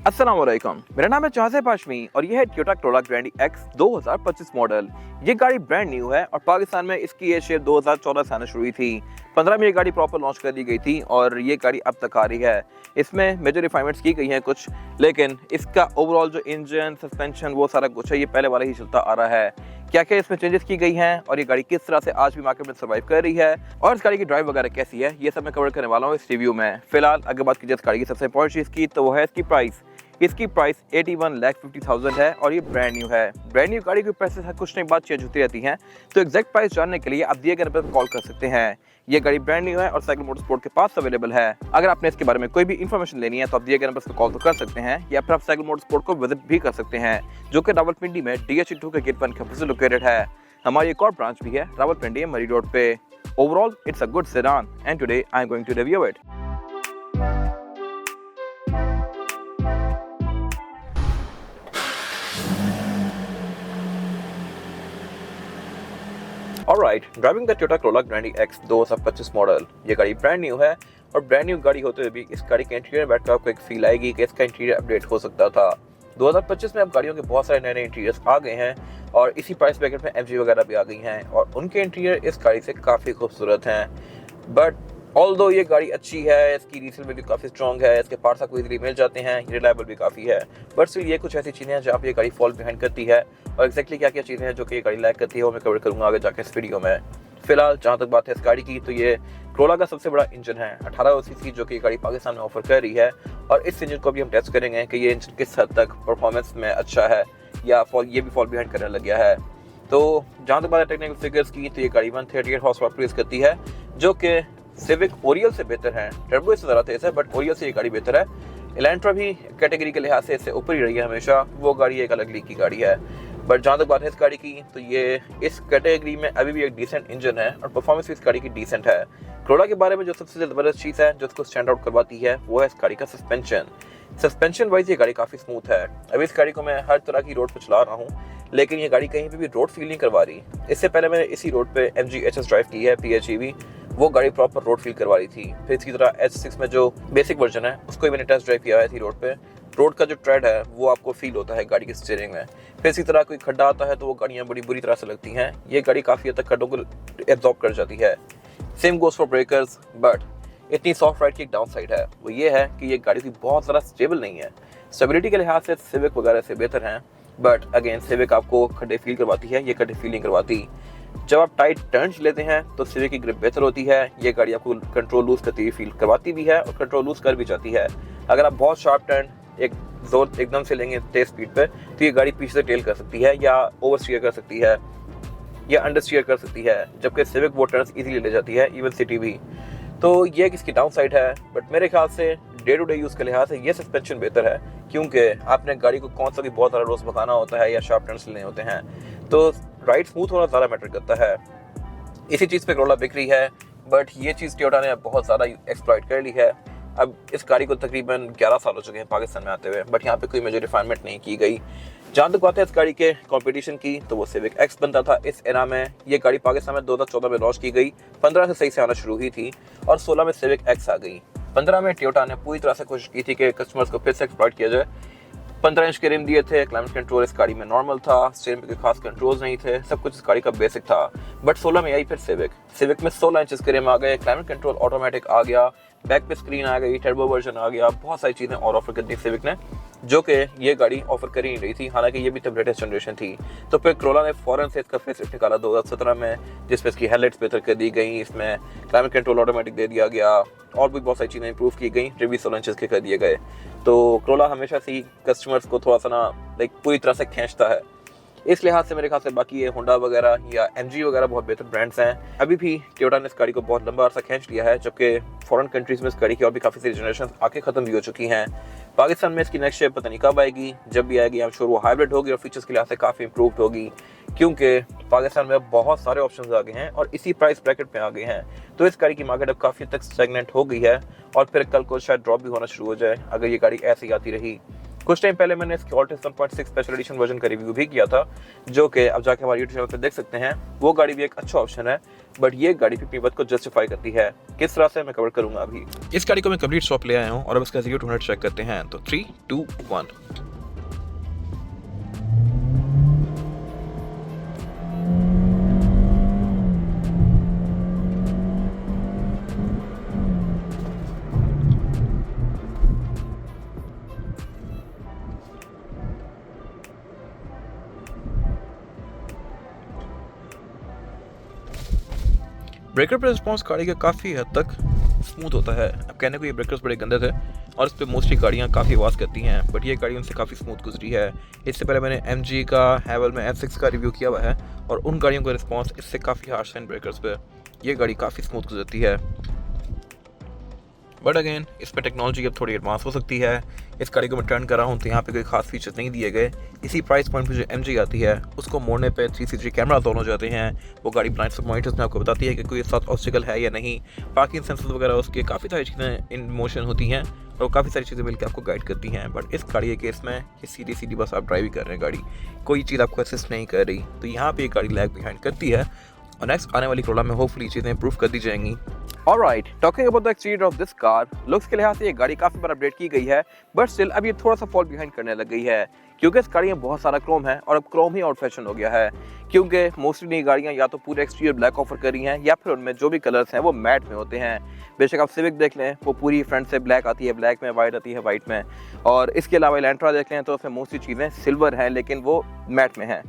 अस्सलाम वालेकुम, मेरा नाम है चाहसेब हाशमी और यह है Toyota Corolla grand X 2025 model. ये गाड़ी ब्रांड न्यू है और पाकिस्तान में इसकी ये शेयर 2014 से आना शुरू हुई थी। 15 में ये गाड़ी प्रॉपर लॉन्च कर दी गई थी और ये गाड़ी अब तक आ रही है। इसमें मेजर रिफाइनमेंट्स की गई हैं कुछ, लेकिन इसका ओवरऑल जो इंजन, सस्पेंशन, वो सारा कुछ है ये पहले वाला ही चलता आ रहा है। क्या क्या इसमें चेंजेस की गई हैं और ये गाड़ी किस तरह से आज भी मार्केट में सर्वाइव कर रही है और इस गाड़ी की ड्राइव वगैरह कैसी है, ये सब मैं कवर करने वाला हूँ इस रिव्यू में। फिलहाल अगर बात की जाए इस गाड़ी की सबसे इंपॉर्टेंट चीज़ की तो वो है इसकी प्राइस। इसकी प्राइस 81,50,000 है और ये ब्रांड न्यू है। ब्रांड न्यू गाड़ी के प्राइस हर कुछ नई बात चेंज होती रहती हैं, तो एग्जैक्ट प्राइस जानने के लिए आप दिए गए नंबर पर कॉल कर सकते हैं। ये गाड़ी ब्रांड न्यू है और साइकिल मोटरस्पोर्ट के पास अवेलेबल है। अगर आपने इसके बारे में कोई भी इन्फॉर्मेशन लेनी है तो आप दिए गए नंबर पर कॉल तो कर सकते हैं या फिर आप साइकिल मोटरस्पोर्ट को विजिट भी कर सकते हैं, जो कि रावलपिंडी में DH2 के गेट 1 के ऑपोजिट लोकेटेड है। हमारी एक और ब्रांच भी है रावलपिंडी मरी रोड पे। Overall it's a good sedan and today I am going to review it. Alright, driving the Toyota Corolla grand X 2025 model. ये गाड़ी ब्रांड न्यू है और ब्रांड न्यू गाड़ी होते हुए भी इस गाड़ी के इंटीरियर में बैठकर आपको एक फील आएगी कि इसका इंटीरियर अपडेट हो सकता था। 2025 में अब गाड़ियों के बहुत सारे नए नए इंटीरियर्स आ गए हैं और इसी प्राइस ब्रैकेट में MG वगैरह भी आ गई हैं और उनके इंटीरियर इस गाड़ी से काफ़ी खूबसूरत हैं। बट ऑल्दो ये गाड़ी अच्छी है, इसकी रीसेल वैल्यू काफ़ी स्ट्रॉन्ग है, इसके पार्ट्स आपको इजीली मिल जाते हैं, रिलायबल भी काफ़ी है। बट स्टिल ये कुछ ऐसी चीज़ें हैं जहाँ पे ये गाड़ी फॉल बिहाइंड करती है और एक्जैक्टली क्या क्या चीज़ें हैं जो कि ये गाड़ी लैक करती है वो मैं कवर करूँगा आगे जाकर इस वीडियो में। फिलहाल जहाँ तक बात है इस गाड़ी की तो ये कोरोला का सबसे बड़ा इंजन है 18 सीसी, जो कि ये गाड़ी पाकिस्तान में ऑफर कर रही है और इस इंजन को भी हम टेस्ट करेंगे कि ये इंजन किस हद तक परफॉर्मेंस में अच्छा है या ये भी फॉल बिहाइंड करने लग गया है। तो जहाँ तक बात है टेक्निकल फिगर्स की तो ये गाड़ी 138 हॉर्स पावर प्रोड्यूस करती है, जो कि सिविक ओरियल से बेहतर है। टर्बो इससे ज़्यादा तेज है बट ओरियल से ये गाड़ी बेहतर है। एलेंट्रा भी कैटेगरी के लिहाज से इससे ऊपर ही रही है हमेशा, वो गाड़ी एक अलग लीग की गाड़ी है। बट जहाँ तक बात है इस गाड़ी की तो ये इस कैटेगरी में अभी भी एक डिसेंट इंजन है और परफॉर्मेंस भी इस गाड़ी की डिसेंट है। कोरोला के बारे में जो सबसे ज़बरदस्त चीज़ है जो इसको स्टैंड आउट करवाती है वो है इस गाड़ी का सस्पेंशन वाइज ये गाड़ी काफ़ी स्मूथ है। अभी इस गाड़ी को मैं हर तरह की रोड पर चला रहा हूँ लेकिन ये गाड़ी कहीं पे भी रोड फील नहीं करवा रही। इससे पहले मैंने इसी रोड पे MG HS ड्राइव की है PHEV, वो गाड़ी प्रॉपर रोड फील करवा रही थी। फिर इसी तरह H6 में जो बेसिक वर्जन है उसको मैंने टेस्ट ड्राइव किया है थी रोड पे। रोड का जो ट्रेड है वो आपको फील होता है गाड़ी के स्टीयरिंग में। फिर इसी तरह कोई खड्डा आता है तो वो गाड़ियाँ बड़ी बुरी तरह से लगती हैं। ये गाड़ी काफ़ी हद तक खड्डों को एब्जॉर्ब कर जाती है। Same goes for breakers. But इतनी सॉफ्ट राइड की एक डाउन साइड है वो ये है कि ये गाड़ी की बहुत ज़्यादा स्टेबल नहीं है। स्टेबिलिटी के लिहाज से सिविक वगैरह से बेहतर हैं, बट अगेन सिविक आपको खड्डे फील करवाती है, ये खड्डे फील नहीं करवाती। जब आप टाइट टर्न्स लेते हैं तो सिविक की ग्रिप बेहतर होती है। ये गाड़ी आपको कंट्रोल लूज करती हुई फील करवाती भी है और कंट्रोल लूज कर भी जाती है। अगर आप बहुत शार्प टर्न एक जोर एकदम से लेंगे तेज स्पीड पे तो ये गाड़ी पीछे से टेल कर सकती है या ओवर स्टीयर कर सकती है या अंडर स्टीयर कर सकती है, जबकि सिविक वो टर्न्स इजीली ले जाती है, इवन सिटी भी। तो ये किसकी डाउन साइड है। बट मेरे ख्याल से डे टू डे यूज़ के लिहाज से ये सस्पेंशन बेहतर है, क्योंकि आपने गाड़ी को कौन सा भी बहुत सारा रोज भगाना होता है या शार्प टर्न्स लेने होते हैं, तो राइड स्मूथ होना ज़्यादा मैटर करता है। इसी चीज़ पे कोरोला बिक रही है, बट ये चीज़ टोयोटा ने बहुत ज़्यादा एक्सप्लॉइट कर ली है। अब इस गाड़ी को तकरीबन 11 साल हो चुके हैं पाकिस्तान में आते हुए, बट यहाँ पे कोई मेजर रिफाइनमेंट नहीं की गई। जहाँ तक बात है इस गाड़ी के कंपटीशन की तो वो सिविक एक्स बनता था इस एरा में। ये गाड़ी पाकिस्तान में 2014 में लॉन्च की गई, 15 से सही से आना शुरू हुई थी और 16 में सिविक एक्स आ गई। 15 में टोयोटा ने पूरी तरह से कोशिश की थी कि कस्टमर्स को फिर से एक्सप्लॉइट किया जाए। 15 इंच के रिम दिए थे, क्लाइमेट कंट्रोल इस गाड़ी में नॉर्मल था, स्टीयरिंग पे कोई खास कंट्रोल्स नहीं थे, सब कुछ इस गाड़ी का बेसिक था। बट 16 में आई फिर सिविक में 16 इंच के रिम आ गए, क्लाइमेट कंट्रोल ऑटोमेटिक आ गया, बैक पे स्क्रीन आ गई, टर्बो वर्जन आ गया, बहुत सारी चीज़ें और ऑफर कर दी सिविक ने, जो कि ये गाड़ी ऑफर कर ही नहीं रही थी। हालांकि ये भी तब लेटेस्ट जनरेशन थी। तो फिर कोरोला ने फौरन से इसका फेस लिफ्ट निकाला 2017 में, जिसमें इसकी हेडलाइट्स बेहतर कर दी गई, इसमें क्लाइमेट कंट्रोल ऑटोमेटिक दे दिया गया और भी बहुत सारी चीज़ें इंप्रूव की गई, रिम भी 16 इंच के कर दिए गए। तो कोरोला हमेशा से ही कस्टमर्स को थोड़ा सा ना पूरी तरह से खींचता है। इस लिहाज से मेरे ख्याल से बाकी ये होंडा वगैरह या MG वगैरह बहुत बेहतर ब्रांड्स हैं। अभी भी टोयोटा ने इस गाड़ी को बहुत लंबा अर्सा खींच लिया है, जबकि फॉरेन कंट्रीज में इस गाड़ी की और भी काफ़ी सारी जनरेशन आके ख़त्म भी हो चुकी हैं। पाकिस्तान में इसकी नेक्स्ट शेप पता नहीं कब आएगी, जब भी आएगी आई एम श्योर वो हाइब्रिड होगी और फीचर्स के लिहाज से काफ़ी इंप्रूव्ड होगी, क्योंकि पाकिस्तान में बहुत सारे ऑप्शंस आ गए हैं और इसी प्राइस ब्रैकेट में आ गए हैं। तो इस गाड़ी की मार्केट अब काफ़ी तक स्टैग्नेंट हो गई है और फिर कल को शायद ड्रॉप भी होना शुरू हो जाए अगर ये गाड़ी ऐसे ही आती रही। कुछ टाइम पहले मैंने इसके ऑल्टिस 1.6 स्पेशल एडिशन वर्जन का रिव्यू भी किया था, जो कि अब जाके हमारे यूट्यूब चैनल पर देख सकते हैं। वो गाड़ी भी एक अच्छा ऑप्शन है, बट ये गाड़ी भी कीमत को जस्टिफाई करती है। किस तरह से मैं कवर करूंगा अभी। इस गाड़ी को मैं कंप्लीट शॉप ले आया हूँ और अब इसका 0 to 100 चेक करते हैं। तो 3, 2, 1। ब्रेकर पर रिस्पॉन्स गाड़ी का काफ़ी हद तक स्मूथ होता है। अब कहने को ये ब्रेकर्स बड़े गंदे थे और इस पर मोस्टली गाड़ियाँ काफ़ी आवाज़ करती हैं, बट ये गाड़ी उनसे काफ़ी स्मूथ गुजरी है। इससे पहले मैंने MG का हैवल में F6 का रिव्यू किया हुआ है और उन गाड़ियों का रिस्पॉन्स इससे काफ़ी हार्श है इन ब्रेकर्स पे। ये गाड़ी काफ़ी स्मूथ गुजरती है, बट अगेन इसमें टेक्नोलॉजी अब थोड़ी एडवांस हो सकती है। इस गाड़ी को मैं टर्न कर रहा हूँ तो यहाँ पे कोई खास फीचर्स नहीं दिए गए। इसी प्राइस पॉइंट पे जो MG आती है उसको मोड़ने पे 360 कैमरा दोनों जाते हैं। वो गाड़ी ब्लाइंड स्पॉट मॉनिटर्स में आपको बताती है कि कोई साथ ऑब्स्टिकल है या नहीं। पार्किंग सेंसर वगैरह उसके काफ़ी सारी चीज़ें इन मोशन होती हैं और काफ़ी सारी चीज़ें मिलकर आपको गाइड करती हैं। बट इस गाड़ी के केस में ये सीधी सीधी बस आप ड्राइव ही कर रहे हैं, गाड़ी कोई चीज़ आपको असिस्ट नहीं कर रही। तो यहाँ पे ये गाड़ी लैग बिहाइंड करती है और नेक्स्ट आने वाली कोरोला में होपफुली चीज़ें इंप्रूव कर दी जाएंगी। Alright, talking about the exterior of this car, looks के लिहाज से ये गाड़ी काफ़ी बार अपडेट की गई है, बट स्टिल अब ये थोड़ा सा फॉल बिहाइंड करने लग गई है, क्योंकि इस गाड़ी में बहुत सारा क्रोम है और अब क्रोम ही आउट फैशन हो गया है। क्योंकि मोस्टली नई गाड़ियाँ या तो पूरे एक्सटीरियर ब्लैक ऑफर कर रही हैं या फिर उनमें जो भी कलर्स हैं वो मैट में होते हैं। बेशक आप सिविक देख लें, वो पूरी फ्रंट से ब्लैक आती है, ब्लैक में वाइट आती है, वाइट में। और इसके अलावा एलेंट्रा देख लें तो उसमें मोस्टली चीज़ें सिल्वर हैं लेकिन वो मैट में हैं।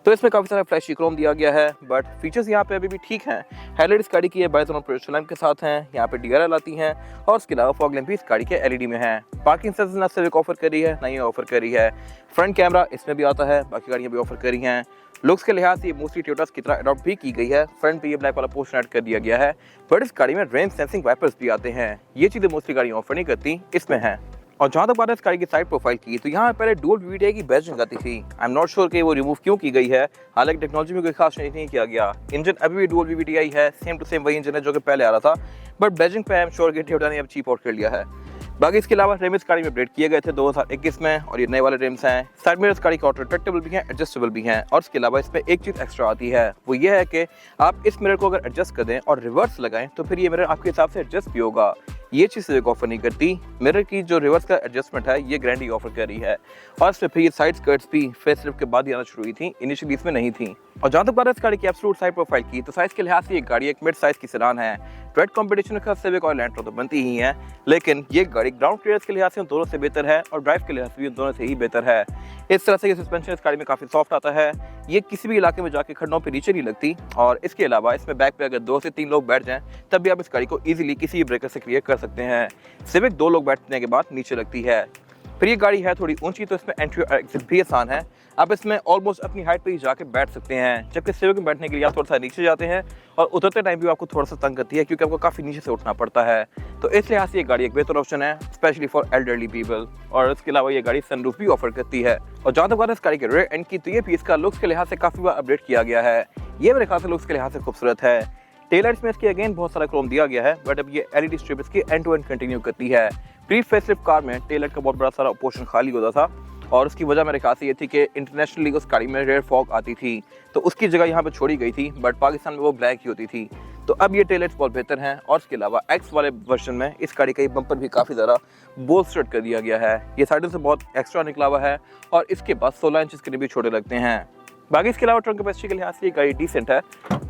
तो इसमें काफ़ी सारा फ्लैशी क्रोम दिया गया है, बट फीचर्स यहाँ पे अभी भी ठीक हैं। हेडलाइट इस गाड़ी की है बाइजोन प्रोजेक्शन लैंप के साथ हैं, यहाँ पे DRL आती हैं और उसके अलावा फॉग लैंप भी इस गाड़ी के LED में है। पार्किंग सेंसर ना सिर्फ ऑफर करी है ना ही ऑफर करी है। फ्रंट कैमरा इसमें भी आता है, बाकी गाड़ियाँ भी ऑफर करी हैं। लुक्स के लिहाज से ये मोस्टली टोयोटास की तरह अडॉप्ट भी की गई है। फ्रंट पे ये ब्लैक वाला पोर्शन ऐड कर दिया गया है, बट इस गाड़ी में रेन सेंसिंग वाइपर्स भी आते हैं। ये चीज़ें मोस्टली गाड़ियाँ ऑफर नहीं करती, इसमें है। और जहाँ तक बात है इस गाड़ी की साइड प्रोफाइल की, तो यहाँ पहले डुअल VVT की बैजिंग आती थी। आई एम नॉट श्योर कि वो रिमूव क्यों की गई है, हालांकि टेक्नोलॉजी में कोई खास चेंज नहीं किया गया। इंजन अभी भी डुअल VVT आई है, सेम टू सेम वही इंजन है जो कि पहले आ रहा था, बट बैजिंग पे आई एम श्योर कि टोयोटा ने अब चीप आउट कर लिया है। बाकी इसके अलावा रिम इस गाड़ी में अपडेट किए गए थे 2021 में और ये नए वाले रिम्स हैं। साइड मिरर्स गाड़ी का ऑटो रिट्रैक्टेबल भी हैं, एडजस्टेबल भी हैं। और इसके अलावा इसमें एक चीज़ एक्स्ट्रा आती है, वो ये है कि आप इस मिरर को अगर एडजस्ट कर दें और रिवर्स लगाएं तो फिर ये मिरर आपके हिसाब से एडजस्ट भी होगा। ये चीज़ सिर्फ ऑफर नहीं करती। मिरर की जो रिवर्स का एडजस्टमेंट है ये ग्रैंडी ऑफर कर रही है। और इसमें फिर ये साइड स्कर्ट्स भी फेसलिफ्ट के बाद ही आना शुरू हुई थी, इनिशियली इसमें नहीं थी। और जहाँ तक बात है इस गाड़ी की एब्सोल्यूट साइड प्रोफाइल की, तो साइज के लिहाज से ये गाड़ी एक मिड साइज की सेडान है। ट्रेड कंपटीशन का सिविक और एलेंट्रा तो बनती ही है, लेकिन ये गाड़ी ग्राउंड क्लियरेंस के लिहाज से उन दोनों से बेहतर है और ड्राइव के लिहाज से भी उन दोनों से ही बेहतर है। इस तरह से ये सस्पेंशन इस गाड़ी में काफ़ी सॉफ्ट आता है। ये किसी भी इलाके में जाके खड्डों पे नीचे नहीं लगती। और इसके अलावा इसमें बैक पे अगर 2 से 3 लोग बैठ जाएं तब भी आप इस गाड़ी को ईजिली किसी भी ब्रेकर से क्लियर कर सकते हैं। सिविक 2 लोग बैठने के बाद नीचे लगती है। फिर ये गाड़ी है थोड़ी ऊंची, तो इसमें एंट्री और एग्जिट भी आसान है। आप इसमें ऑलमोस्ट अपनी हाइट पे ही जाके बैठ सकते हैं, जबकि सिविक में बैठने के लिए आप थोड़ा सा नीचे जाते हैं और उतरते टाइम भी आपको थोड़ा सा तंग करती है क्योंकि आपको काफ़ी नीचे से उठना पड़ता है। तो इस लिहाज से ये गाड़ी एक बेहतर ऑप्शन है, स्पेशली फॉर एल्डरली पीपल। और इसके अलावा ये गाड़ी सनरूफ भी ऑफर करती है। और जहाँ तक बात है इस गाड़ी के रेयर एंड की, तो ये भी इसका लुक्स के लिहाज से काफ़ी बार अपडेट किया गया है। ये मेरे ख्याल से लुक्स के लिहाज से खूबसूरत है। टेल लाइट्स में इसकी अगेन बहुत सारा क्रोम दिया गया है, बट अब ये LED स्ट्रिप इसकी एंड टू एंड कंटिन्यू करती है। प्री फेसलिफ्ट कार में टेल लाइट का बहुत बड़ा सारा पोर्शन खाली होता था और उसकी वजह मेरे ख्याल से ये थी कि इंटरनेशनली उस गाड़ी में रेयर फॉग आती थी, तो उसकी जगह यहाँ पे छोड़ी गई थी, बट पाकिस्तान में वो ब्लैक ही होती थी। तो अब ये टेल लाइट्स बहुत बेहतर हैं। और इसके अलावा X वाले वर्जन में इस गाड़ी का ये बम्पर भी काफ़ी ज़्यादा बोल्स्टर्ड कर दिया गया है। ये साइडों से बहुत एक्स्ट्रा निकला हुआ है और इसके बाद 16 इंच के भी छोटे लगते हैं। बाकी इसके अलावा ट्रंक कैपेसिटी के लिहाज से ये गाड़ी डिसेंट है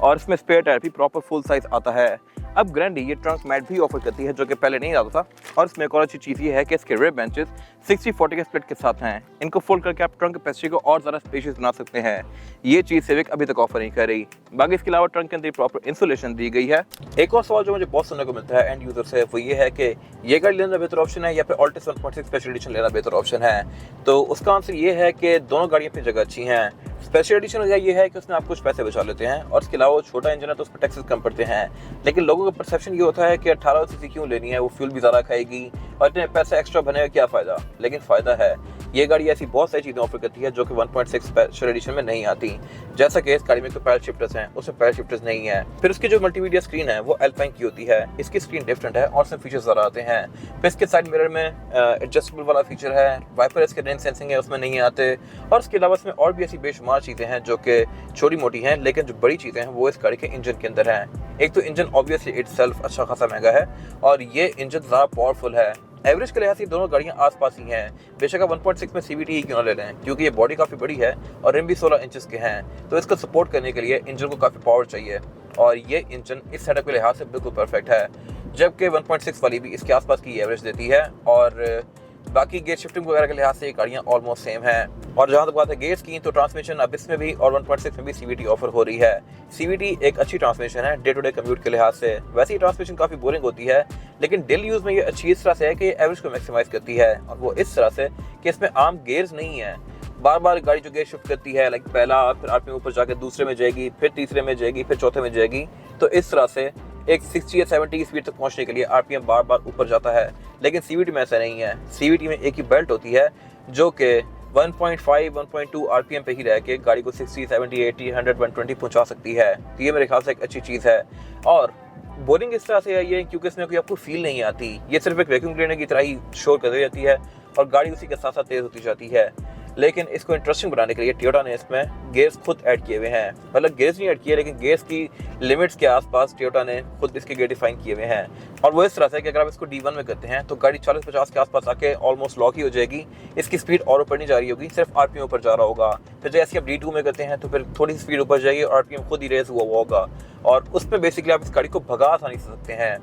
और इसमें स्पेयर टायर भी प्रॉपर फुल साइज आता है। अब ग्रैंडी ये ट्रंक मैट भी ऑफर करती है जो कि पहले नहीं आता था। और इसमें एक और अच्छी चीज़ ये है कि इसके रेयर बेंचेस 60-40 के स्प्लिट के साथ हैं। इनको फोल्ड करके आप ट्रंक कैपेसिटी को और ज़्यादा स्पेशियस बना सकते हैं। ये चीज़ सिविक अभी तक ऑफर नहीं कर रही। बाकी इसके अलावा ट्रंक के अंदर प्रॉपर इंसुलेशन दी गई है। एक और सवाल जो मुझे बहुत सुनने को मिलता है एंड यूजर से, वो ये है कि ये गाड़ी लेना बेहतर ऑप्शन है या फिर ऑल्टिस 1.6 स्पेशल एडिशन लेना बेहतर ऑप्शन है। तो उसका आंसर ये है कि दोनों गाड़ियाँ अपनी जगह अच्छी हैं। स्पेशल एडिशन वजह ये है कि उसमें आप कुछ पैसे बचा लेते हैं और इसके अलावा छोटा इंजन है तो उस पर टैक्सेस कम पड़ते हैं। लेकिन लोगों का परसेप्शन ये होता है कि 18 सीसी क्यों लेनी है, वो फ्यूल भी ज़्यादा खाएगी और इतने पैसे एक्स्ट्रा बने क्या फ़ायदा। लेकिन फ़ायदा है। ये गाड़ी ऐसी बहुत सारी चीज़ें ऑफर करती है जो कि 1.6 स्पेशल एडिशन में नहीं आती, जैसा कि इस गाड़ी में तो पैडल शिफ्टर्स हैं, उसमें पैडल शिफ्टर्स नहीं है। फिर उसकी जो मल्टीमीडिया स्क्रीन है वो अल्पाइन की होती है, इसकी स्क्रीन डिफरेंट है और इसमें फीचर्स ज़्यादा आते हैं। फिर इसके साइड मिरर में एडजस्टेबल वाला फीचर है, वाइपर इसके रेन सेंसिंग है उसमें नहीं आते, और इसके अलावा इसमें और भी ऐसी बेशुमार चीज़ें हैं जो कि छोटी मोटी हैं, लेकिन जो बड़ी चीज़ें हैं वो इस गाड़ी के इंजन के अंदर हैं। एक तो इंजन ऑब्वियसली इटसेल्फ अच्छा खासा महंगा है और ये इंजन ज़्यादा पावरफुल है। एवरेज के लिहाज से दोनों गाड़ियां आसपास ही हैं, बेशक आप 1.6 में CVT ही क्यों ना ले लें, क्योंकि ये बॉडी काफ़ी बड़ी है और रिम भी 16 इंचेस के हैं, तो इसको सपोर्ट करने के लिए इंजन को काफ़ी पावर चाहिए और ये इंजन इस सेटअप के लिहाज से बिल्कुल परफेक्ट है। जबकि 1.6 वाली भी इसके आसपास की एवरेज देती है और बाकी गेयर शिफ्टिंग वगैरह के लिहाज से ये गाड़ियाँ ऑलमोस्ट सेम हैं। और जहाँ तक बात है गेयर्स की, तो ट्रांसमिशन अब इसमें भी और 1.6 में भी CVT ऑफर हो रही है। CVT एक अच्छी ट्रांसमिशन है डे टू डे कम्यूट के लिहाज से। वैसे ही ट्रांसमिशन काफ़ी बोरिंग होती है, लेकिन डेली यूज़ में ये अच्छी इस तरह से है कि एवरेज को मैक्सिमाइज करती है, और वो इस तरह से कि इसमें आम गेयर्स नहीं है। बार बार गाड़ी जो गेयर शिफ्ट करती है, लाइक पहला फिर RPM ऊपर जाकर दूसरे में जाएगी, फिर तीसरे में जाएगी, फिर चौथे में जाएगी, तो इस तरह से एक 60 या 70 की स्पीड तक पहुंचने के लिए RPM बार बार ऊपर जाता है। लेकिन CVT में ऐसा नहीं है। CVT में एक ही बेल्ट होती है जो कि 1.5 1.2 RPM पे ही रह के गाड़ी को 60 70 80 100 120 पहुंचा सकती है। तो ये मेरे ख्याल से एक अच्छी चीज़ है। और बोरिंग इस तरह से है ये क्योंकि इसमें कोई आपको फील नहीं आती, ये सिर्फ एक वैक्यूम क्लीनर की तरह ही शोर करती जाती है और गाड़ी उसी के साथ साथ तेज़ होती जाती है। लेकिन इसको इंटरेस्टिंग बनाने के लिए टोयोटा ने इसमें गेयर्स खुद ऐड किए हुए हैं, मतलब गेयर्स नहीं ऐड किए लेकिन गेयर्स की लिमिट्स के आसपास टोयोटा ने खुद इसके गेयर डिफाइन किए हुए हैं। और वो इस तरह से कि अगर आप इसको D1 में करते हैं तो गाड़ी 40-50 के आसपास आके ऑलमोस्ट लॉक ही हो जाएगी, इसकी स्पीड और ऊपर नहीं जा रही होगी, सिर्फ RPM ऊपर जा रहा होगा। फिर जैसे आप D2 में करते हैं तो फिर थोड़ी सी स्पीड ऊपर जाएगी और RPM खुद ही रेज हुआ होगा, और उसमें बेसिकली आप इस गाड़ी को भगा आसानी से सकते हैं।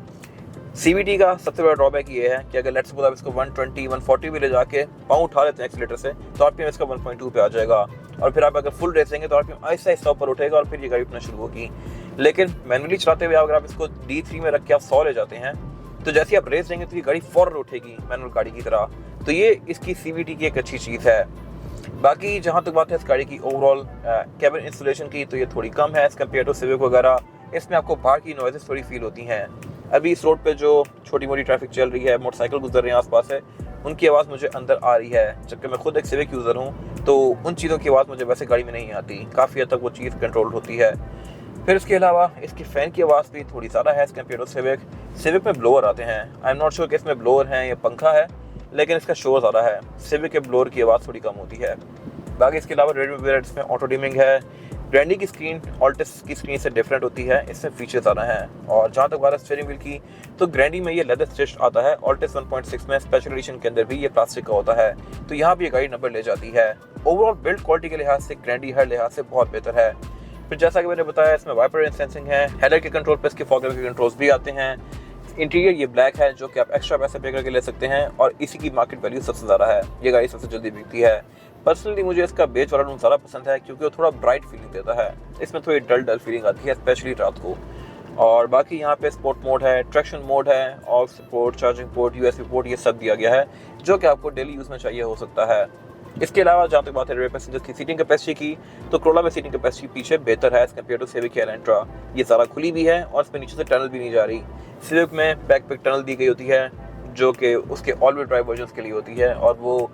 CVT का सबसे बड़ा ड्रॉबैक ये है कि अगर लेट्स सपोज आप इसको 120 140 भी ले जाके पाँव उठा लेते हैं एक्सीलेटर से, तो RPM इसका 1.2 पे आ जाएगा, और फिर आप अगर फुल रेस देंगे तो RPM आहिस्ता आहिस्ता ऊपर उठेगा और फिर ये गाड़ी उठना शुरू होगी। लेकिन मैनुअली चलाते हुए अगर आप इसको D3 में रख के आप 100 ले जाते हैं, तो जैसे ही आप रेस देंगे तो ये गाड़ी फौरन उठेगी मैनुअल गाड़ी की तरह। तो ये इसकी CVT की एक अच्छी चीज़ है। बाकी जहाँ तक बात है इस गाड़ी की ओवरऑल कैबिन इंस्टॉलेशन की, तो ये थोड़ी कम है एज कम्पेयर टू सिविक वगैरह। इसमें आपको बाहर की नॉइजेस थोड़ी फील होती हैं। अभी इस रोड पे जो छोटी मोटी ट्रैफिक चल रही है, मोटरसाइकिल गुजर रहे हैं आसपास से, उनकी आवाज़ मुझे अंदर आ रही है, जबकि मैं खुद एक सिविक यूज़र हूँ, तो उन चीज़ों की आवाज़ मुझे वैसे गाड़ी में नहीं आती, काफ़ी हद तक वो चीज़ कंट्रोल होती है। फिर इसके अलावा इसकी फ़ैन की आवाज़ भी थोड़ी ज़्यादा है एज कम्पेयर टू सिविक में ब्लोअर आते हैं। आई एम नॉट श्योर कि इसमें ब्लोअर हैं या पंखा है, लेकिन इसका शोर ज़्यादा है। सिविक के ब्लोअर की आवाज़ थोड़ी कम होती है। बाकी इसके अलावा रेडियो वेरिएंट इसमें ऑटो डिमिंग है। ग्रैंडी की स्क्रीन ऑल्टिस की स्क्रीन से डिफरेंट होती है, इसमें फीचर ज़्यादा हैं। और जहाँ तक बात है स्टीयरिंग व्हील की, तो ग्रैंडी में ये लेदर स्टिच्ड आता है, ऑल्टिस 1.6 में स्पेशल एडिशन के अंदर भी ये प्लास्टिक का होता है, तो यहाँ भी ये गाड़ी नंबर ले जाती है। ओवरऑल बिल्ड क्वालिटी के लिहाज से ग्रैंडी हर लिहाज से बहुत बेहतर है। फिर जैसा कि मैंने बताया इसमें वाइपर सेंसिंग है, हेडलाइट के कंट्रोल पर इसके फॉग के कंट्रोल्स भी आते हैं। इंटीरियर ये ब्लैक है जो कि आप एक्स्ट्रा पैसे पे करके ले सकते हैं, और इसी की मार्केट वैल्यू सबसे ज़्यादा है। ये गाड़ी सबसे जल्दी बिकती है। पर्सनली मुझे इसका बेज वाला रूम ज़्यादा पसंद है क्योंकि वो थोड़ा ब्राइट फीलिंग देता है, इसमें थोड़ी डल फीलिंग आती है स्पेशली रात को। और बाकी यहाँ पे स्पोर्ट मोड है, ट्रैक्शन मोड है, aux port, charging port, USB port, ये सब दिया गया है जो कि आपको डेली यूज़ में चाहिए हो सकता है। इसके अलावा जहाँ तक बात है रेयर पैसेंजर्स की सीटिंग कैपेसिटी की, तो क्रोला में सीटिंग कैपेसिटी पीछे बेहतर है एज कम्पेयर टू सिविक या एलेंट्रा। ये ज़्यादा खुली भी है और इसमें नीचे से टनल भी नहीं जा रही। सिविक में बैक पे टनल दी गई होती है जो कि उसके ऑल व्हील ड्राइव वर्जन के लिए होती है, और वो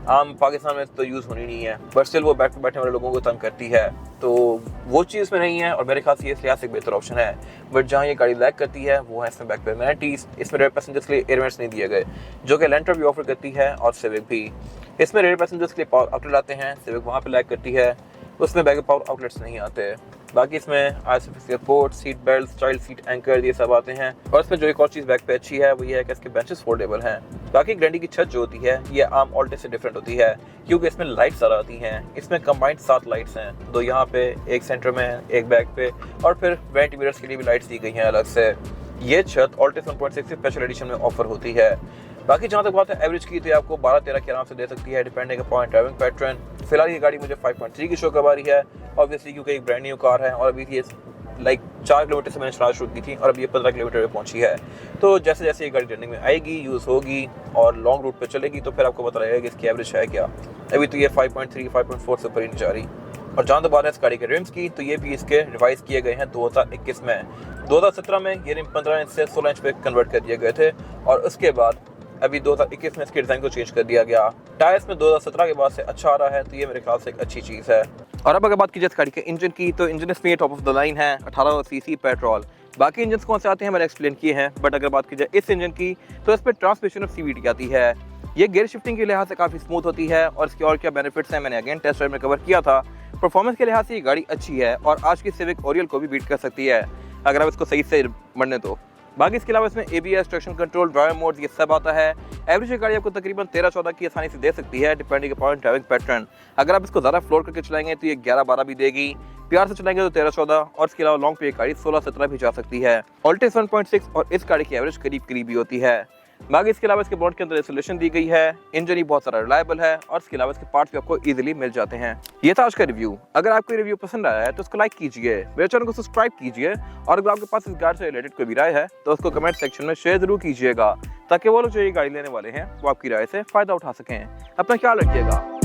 आम पाकिस्तान में तो यूज़ होनी नहीं है, बट स्टिल वो बैक पे बैठने वाले लोगों को तंग करती है, तो वो चीज़ में नहीं है, और मेरे ख्याल से ये इस लिहाज से एक बेहतर ऑप्शन है। बट जहाँ ये गाड़ी लैग करती है वो है इसमें बैक पे एमेनिटीज़। इसमें रेयर पैसेंजर्स के लिए एयरवेंट्स नहीं दिए गए जो कि एलेंट्रा भी ऑफर करती है और सिविक भी। इसमें रेयर पैसेंजर्स के लिए पावर आउटलेट आते हैं, सिविक वहाँ पे लैग करती है, उसमें बैक पावर आउटलेट्स नहीं आते। बाकी इसमें ISOFIX port, seat belt, child seat anchor, ये सब आते हैं। और इसमें जो एक और चीज़ बैक पे अच्छी है वो ये है कि इसके बेंचेस फोल्डेबल हैं। बाकी ग्रैंडी की छत जो होती है ये आम ऑल्टिस से डिफरेंट होती है क्योंकि इसमें लाइट्स ज़्यादा आती हैं। इसमें कंबाइंड 7 लाइट्स हैं, 2 यहाँ पे, एक सेंटर में, एक बैक पे, और फिर वेंट मिरर्स के लिए भी लाइट्स दी गई हैं अलग से। ये छत ऑल्टिस 1.6 स्पेशल एडिशन में ऑफर होती है। बाकी जहाँ तक बात है एवरेज की, तो ये आपको 12-13 के आराम से दे सकती है डिपेंडिंग अपॉन ड्राइविंग पैटर्न। फिलहाल ये गाड़ी मुझे 5.3 की शो करवा रही है, ऑब्वियसली क्योंकि एक ब्रांड न्यू कार है, और अभी ये लाइक 4 किलोमीटर से मैंने चलाना शुरू की थी और अभी ये 15 किलोमीटर पे पहुंची है। तो जैसे जैसे ये गाड़ी रनिंग में आएगी, यूज़ होगी और लॉन्ग रूट पे चलेगी, तो फिर आपको पता लगेगा कि इसकी एवरेज है क्या। अभी तो ये 5.3 5.4 से ऊपर ही नहीं जा रही। और जहाँ तक बात है इस गाड़ी के रिम्स की, तो ये भी इसके रिवाइज किए गए हैं 2021 में। 2017 में ये रिम 15 इंच से 16 इंच पे कन्वर्ट कर दिए गए थे, और उसके बाद अभी 2021 में इसके डिज़ाइन को चेंज कर दिया गया। टायर्स में 2017 के बाद से अच्छा आ रहा है, तो ये मेरे ख्याल से एक अच्छी चीज़ है। और अब अगर बात की जाए इस गाड़ी के इंजन की, तो इंजन इसमें टॉप ऑफ द लाइन है, 1800 सीसी पेट्रोल। बाकी इंजन कौन से आते हैं मैंने एक्सप्लेन किए हैं, बट अगर बात की जाए इस इंजन की, तो इस पर ट्रांसमिशन और CVT आती है। ये गियर शिफ्टिंग के लिहाज से काफ़ी स्मूथ होती है, और इसके और क्या बेनिफिट्स हैं मैंने अगेन टेस्ट ड्राइव में कवर किया था। परफॉर्मेंस के लिहाज से ये गाड़ी अच्छी है और आज की सिविक ओरियल को भी बीट कर सकती है अगर आप इसको सही से बढ़ने दो। बाकी इसके अलावा इसमें ABS, traction control, drive mode, ये सब आता है। एवरेज गाड़ी आपको तकरीबन 13-14 की आसानी से दे सकती है, डिपेंडिंग अपॉन ड्राइविंग पैटर्न। अगर आप इसको ज़्यादा फ्लोर करके चलाएंगे तो ये 11-12 भी देगी, प्यार से चलाएंगे तो 13-14, और इसके अलावा लॉन्ग पे गाड़ी 16-17 भी जा सकती है। ऑल्टेज 1.6 और इस गाड़ी की एवरेज करीब ही होती है। बाकी इसके अलावा इसके बोनट के अंदर इंसुलेशन दी गई है, इंजन ही बहुत सारा रिलायबल है, और इसके अलावा इसके पार्ट्स भी आपको इजीली मिल जाते हैं। ये था आज का रिव्यू। अगर आपको रिव्यू पसंद आया है तो उसको लाइक कीजिए, मेरे चैनल को सब्सक्राइब कीजिए, और अगर आपके पास इस गाड़ी से रिलेटेड कोई भी राय है तो उसको कमेंट सेक्शन में शेयर जरूर कीजिएगा, ताकि वो लोग जो ये गाड़ी लेने वाले हैं वो आपकी राय से फायदा उठा सकें। अपना ख्याल रखिएगा।